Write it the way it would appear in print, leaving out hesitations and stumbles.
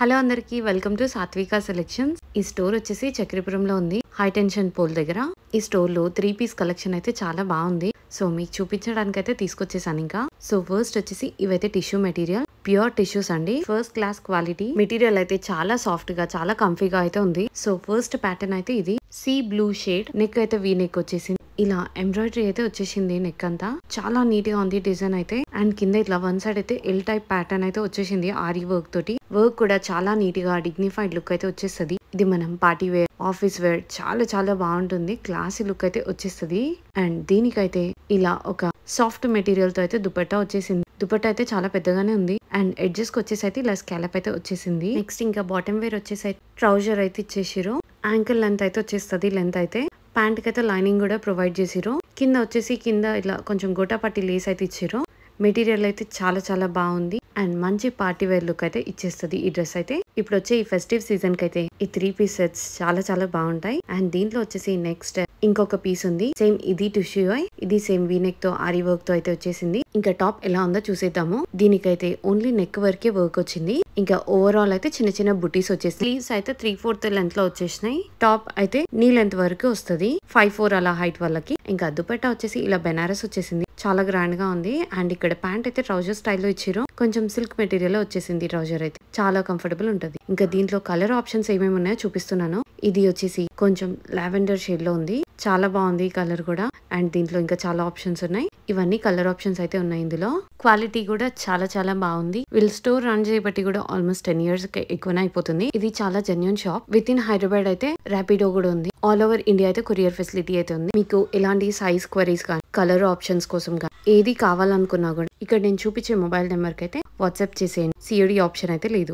Hello అందరికి welcome to సాత్విక selections. ఈ స్టోర్ వచ్చేసి చక్రపురంలో ఉంది, హై టెన్షన్ పోల్ దగ్గర. ఈ స్టోర్ లో 3 పీస్ కలెక్షన్ అయితే చాలా బాగుంది. సో మీకు చూపించడానికి అయితే తీసుకొచ్చేసాను. ఇంకా సో ఫస్ట్ వచ్చేసి ఇవైతే టిష్యూ మెటీరియల్, ప్యూర్ టిష్యూస్ అండి. ఫస్ట్ క్లాస్ క్వాలిటీ మెటీరియల్ అయితే చాలా సాఫ్ట్ గా చాలా కంఫీగా అయితే ఉంది. సో ఫస్ట్ ప్యాటర్న్ అయితే ఇది సీ బ్లూ షేడ్. నెక్ అయితే వీ నెక్ వచ్చేసింది. ఇలా ఎంబ్రాయిడరీ అయితే వచ్చేసింది. నెక్ అంతా చాలా నీట్ గా ఉంది డిజైన్ అయితే. అండ్ కింద ఇట్లా వన్ సైడ్ అయితే ఎల్ టైప్ ప్యాటర్న్ అయితే వచ్చేసింది ఆరి వర్క్ తోటి. వర్క్ కూడా చాలా నీట్ గా డిగ్నిఫైడ్ లుక్ అయితే వచ్చేస్తుంది. ఇది మనం పార్టీ వేర్, ఆఫీస్ వేర్ చాలా చాలా బాగుంటుంది. క్లాసీ లుక్ అయితే వచ్చేస్తుంది. అండ్ దీనికైతే ఇలా ఒక సాఫ్ట్ మెటీరియల్ తో అయితే దుపట్టా వచ్చేసింది. దుపట్టా అయితే చాలా పెద్దగానే ఉంది. అండ్ ఎడ్జెస్ కి వచ్చేసి అయితే ఇలా స్కాలప్ అయితే వచ్చేసింది. నెక్స్ట్ ఇంకా బాటమ్ వేర్ వచ్చేసి ట్రౌజర్ అయితే ఇచ్చేసిరు. యాంకిల్ లెంత్ అయితే వచ్చేస్తుంది. లెంత్ అయితే ప్యాంట్ కి అయితే లైనింగ్ కూడా ప్రొవైడ్ చేసిరు. కింద వచ్చేసి కింద ఇట్లా కొంచెం గోటాపట్టి లేస్ అయితే ఇచ్చిరు. మెటీరియల్ అయితే చాలా చాలా బాగుంది. అండ్ మంచి పార్టీ వేర్ లుక్ అయితే ఇచ్చేస్తుంది ఈ డ్రెస్ అయితే. ఇప్పుడు వచ్చే ఈ ఫెస్టివ్ సీజన్ కి అయితే ఈ 3 పీస్ సెట్స్ చాలా చాలా బాగుంటాయి. అండ్ దీంట్లో వచ్చేసి నెక్స్ట్ ఇంకొక పీస్ ఉంది. సేమ్ ఇది టిష్యూ, ఇది సేమ్ వీ నెక్ తో ఆరి వర్క్ తో అయితే వచ్చేసింది. ఇంకా టాప్ ఎలా ఉందో చూసేద్దాము. దీనికైతే ఓన్లీ నెక్ వరకే వర్క్ వచ్చింది. ఇంకా ఓవరాల్ అయితే చిన్న చిన్న బుటీస్ వచ్చేసి స్లీవ్స్ అయితే 3/4 లెంత్ లో వచ్చేసినాయి. టాప్ అయితే నీ లెంత్ వరకు వస్తుంది, 5'4" అలా హైట్ వాళ్ళకి. ఇంకా దుపట్టా వచ్చేసి ఇలా బెనారస్ వచ్చేసింది. చాలా గ్రాండ్ గా ఉంది. అండ్ ఇక్కడ ప్యాంట్ అయితే ట్రౌజర్ స్టైల్లో ఇచ్చిరు. కొంచెం సిల్క్ మెటీరియల్ వచ్చేసింది. ట్రౌజర్ అయితే చాలా కంఫర్టబుల్ ఉంటుంది. ఇంకా దీంట్లో కలర్ ఆప్షన్స్ ఏమేమి ఉన్నాయో చూపిస్తున్నాను. ఇది వచ్చేసి కొంచెం లావెండర్ షేడ్ లో ఉంది. చాలా బాగుంది ఈ కలర్ కూడా. అండ్ దీంట్లో ఇంకా చాలా ఆప్షన్స్ ఉన్నాయి. ఇవన్నీ కలర్ ఆప్షన్స్ అయితే ఉన్నాయి. ఇందులో క్వాలిటీ కూడా చాలా చాలా బాగుంది. వీళ్ళు స్టోర్ రన్ చేయబట్టి కూడా ఆల్మోస్ట్ 10 years ఎక్కువనే అయిపోతుంది. ఇది చాలా genuine shop. With in Hyderabad అయితే ర్యాపిడో కూడా ఉంది. ఆల్ ఓవర్ ఇండియా అయితే కొరియర్ ఫెసిలిటీ అయితే ఉంది. మీకు ఎలాంటి సైజ్ క్వరీస్ కానీ కలర్ ఆప్షన్స్ కోసం కానీ ఏది కావాలనుకున్నా కూడా ఇక్కడ నేను చూపించే మొబైల్ నెంబర్ కి అయితే వాట్సాప్ చేసేయండి. సిఓడి ఆప్షన్ అయితే లేదు.